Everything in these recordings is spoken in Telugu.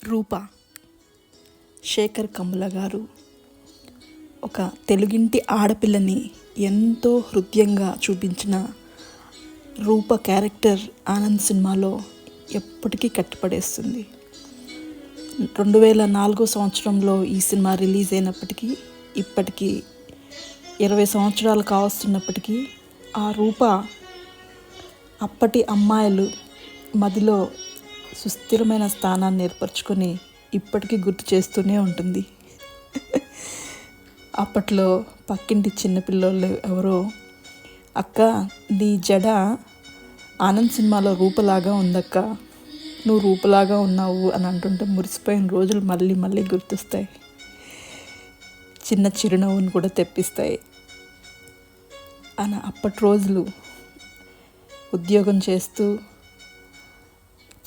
రూప శేఖర్ కమ్ముల గారు ఒక తెలుగింటి ఆడపిల్లని ఎంతో హృదయంగా చూపించిన రూప క్యారెక్టర్ ఆనంద్ సినిమాలో ఎప్పటికీ కట్టిపడేస్తుంది. 2004 సంవత్సరంలో ఈ సినిమా రిలీజ్ అయినప్పటికీ ఇప్పటికీ 20 సంవత్సరాలు కావస్తున్నప్పటికీ ఆ రూప అప్పటి అమ్మాయిలు మదిలో సుస్థిరమైన స్థానాన్ని ఏర్పరచుకొని ఇప్పటికీ గుర్తు చేస్తూనే ఉంటుంది. అప్పట్లో పక్కింటి చిన్నపిల్లలు ఎవరో, అక్క నీ జడ ఆనంద్ సినిమాలో రూపలాగా ఉందక్క, నువ్వు రూపలాగా ఉన్నావు అని అంటుంటే మురిసిపోయిన రోజులు మళ్ళీ మళ్ళీ గుర్తొస్తాయి. చిన్న చిరునవ్వును కూడా తెప్పిస్తాయి. అప్పటి రోజులు ఉద్యోగం చేస్తూ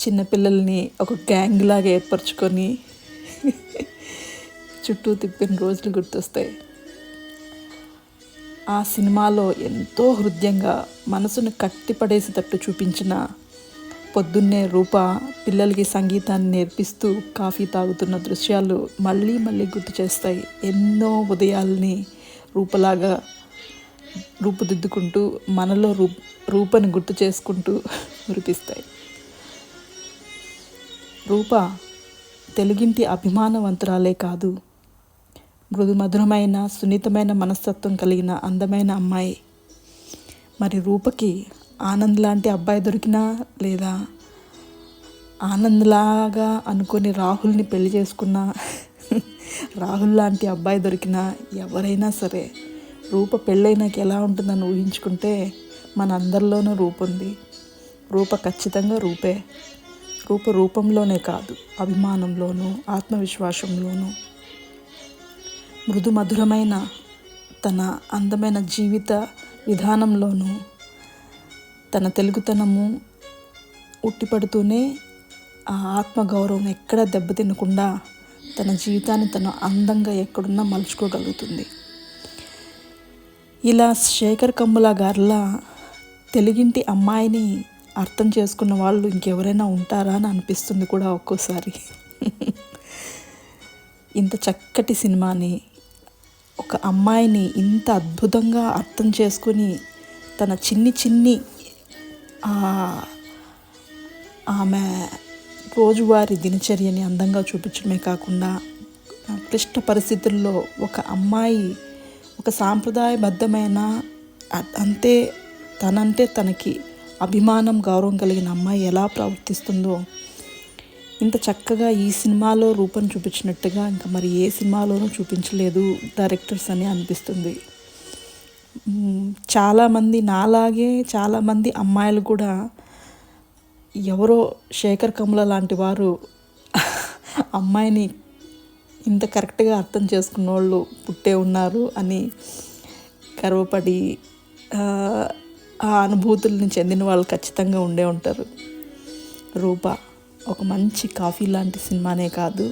చిన్నపిల్లల్ని ఒక గ్యాంగ్ లాగా ఏర్పరచుకొని చుట్టూ తిప్పిన రోజులు గుర్తొస్తాయి. ఆ సినిమాలో ఎంతో హృదయంగా మనసును కట్టిపడేసేటట్టు చూపించిన పొద్దున్నే రూప పిల్లలకి సంగీతాన్ని నేర్పిస్తూ కాఫీ తాగుతున్న దృశ్యాలు మళ్ళీ మళ్ళీ గుర్తు చేస్తాయి. ఎన్నో ఉదయాల్ని రూపలాగా రూపుదిద్దుకుంటూ మనలో రూపని గుర్తు చేసుకుంటూ మురిపిస్తాయి. రూప తెలుగింటి అభిమానవంతురాలే కాదు, మృదుమధురమైన సున్నితమైన మనస్తత్వం కలిగిన అందమైన అమ్మాయి. మరి రూపకి ఆనంద్ లాంటి అబ్బాయి దొరికినా, లేదా ఆనంద్లాగా అనుకొని రాహుల్ని పెళ్లి చేసుకున్నా, రాహుల్ లాంటి అబ్బాయి దొరికినా, ఎవరైనా సరే రూప పెళ్ళైనాక ఎలా ఉంటుందని ఊహించుకుంటే మన అందరిలోనూ రూప ఉంది. రూప ఖచ్చితంగా రూపే. రూపంలోనే కాదు, అభిమానంలోనూ ఆత్మవిశ్వాసంలోనూ మృదుమధురమైన తన అందమైన జీవిత విధానంలోనూ తన తెలుగుతనము ఉట్టిపడుతూనే ఆ ఆత్మగౌరవం ఎక్కడ దెబ్బతినకుండా తన జీవితాన్ని తను అందంగా ఎక్కడున్నా మలుచుకోగలుగుతుంది. ఇలా శేఖర్ కమ్ముల గారిలా తెలుగింటి అమ్మాయిని అర్థం చేసుకున్న వాళ్ళు ఇంకెవరైనా ఉంటారా అని అనిపిస్తుంది కూడా ఒక్కోసారి. ఇంత చక్కటి సినిమాని, ఒక అమ్మాయిని ఇంత అద్భుతంగా అర్థం చేసుకుని తన చిన్ని ఆమె రోజువారీ దినచర్యని అందంగా చూపించడమే కాకుండా క్లిష్ట పరిస్థితుల్లో ఒక అమ్మాయి ఒక సాంప్రదాయబద్ధమైన తనంటే తనకి అభిమానం గౌరవం కలిగిన అమ్మాయి ఎలా ప్రవర్తిస్తుందో ఇంత చక్కగా ఈ సినిమాలో రూపం చూపించినట్టుగా ఇంకా మరి ఏ సినిమాలోనూ చూపించలేదు డైరెక్టర్స్ అని అనిపిస్తుంది. చాలామంది నాలాగే చాలామంది అమ్మాయిలు కూడా ఎవరో శేఖర్ కమ్ముల లాంటి వారు అమ్మాయిని ఇంత కరెక్ట్గా అర్థం చేసుకున్న వాళ్ళు పుట్టే ఉన్నారు అని గర్వపడి ఆ అనుభూతుల్ని చెందిన వాళ్ళు ఖచ్చితంగా ఉండే ఉంటారు. రూప ఒక మంచి కాఫీ లాంటి సినిమానే కాదు,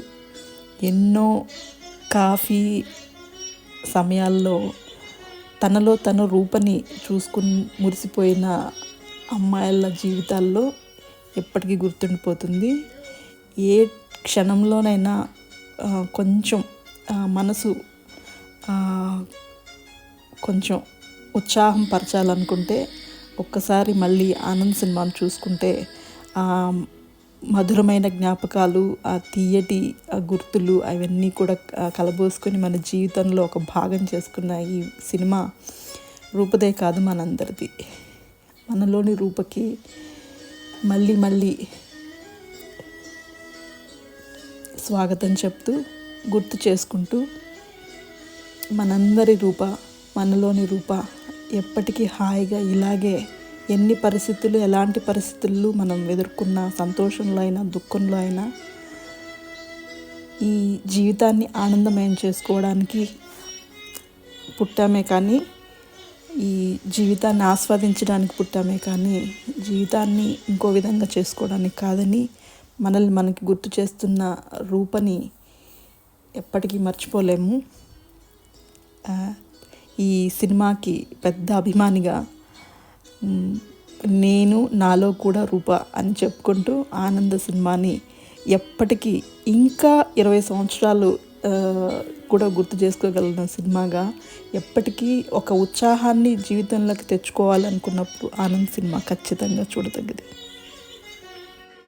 ఎన్నో కాఫీ సమయాల్లో తనలో తను రూపని చూసుకుని మురిసిపోయిన అమ్మాయిల జీవితాల్లో ఎప్పటికీ గుర్తుండిపోతుంది. ఏ క్షణంలోనైనా కొంచెం మనసు కొంచెం ఉత్సాహం పరచాలనుకుంటే ఒక్కసారి మళ్ళీ ఆనంద్ సినిమాను చూసుకుంటే ఆ మధురమైన జ్ఞాపకాలు, ఆ తీయటి గుర్తులు అవన్నీ కూడా కలబోసుకొని మన జీవితంలో ఒక భాగం చేసుకున్న ఈ సినిమా రూపదే కాదు, మనందరిది. మనలోని రూపకి మళ్ళీ మళ్ళీ స్వాగతం చెప్తూ గుర్తు చేసుకుంటూ మనందరి రూప, మనలోని రూప ఎప్పటికీ హాయిగా ఇలాగే ఎన్ని పరిస్థితులు ఎలాంటి పరిస్థితులు మనం ఎదుర్కొన్న సంతోషంలో అయినా దుఃఖంలో అయినా ఈ జీవితాన్ని ఆనందమయం చేసుకోవడానికి పుట్టామే కానీ, ఈ జీవితాన్ని ఆస్వాదించడానికి పుట్టామే కానీ జీవితాన్ని ఇంకో విధంగా చేసుకోవడానికి కాదని మనల్ని మనకి గుర్తు చేస్తున్న రూపని ఎప్పటికీ మర్చిపోలేము. ఈ సినిమాకి పెద్ద అభిమానిగా నేను నాలో కూడా రూప అని చెప్పుకుంటూ ఆనంద సినిమాని ఎప్పటికీ ఇంకా 20 సంవత్సరాలు కూడా గుర్తు చేసుకోగలిగిన సినిమాగా, ఎప్పటికీ ఒక ఉత్సాహాన్ని జీవితంలోకి తెచ్చుకోవాలనుకున్నప్పుడు ఆనంద్ సినిమా ఖచ్చితంగా చూడదగ్గది.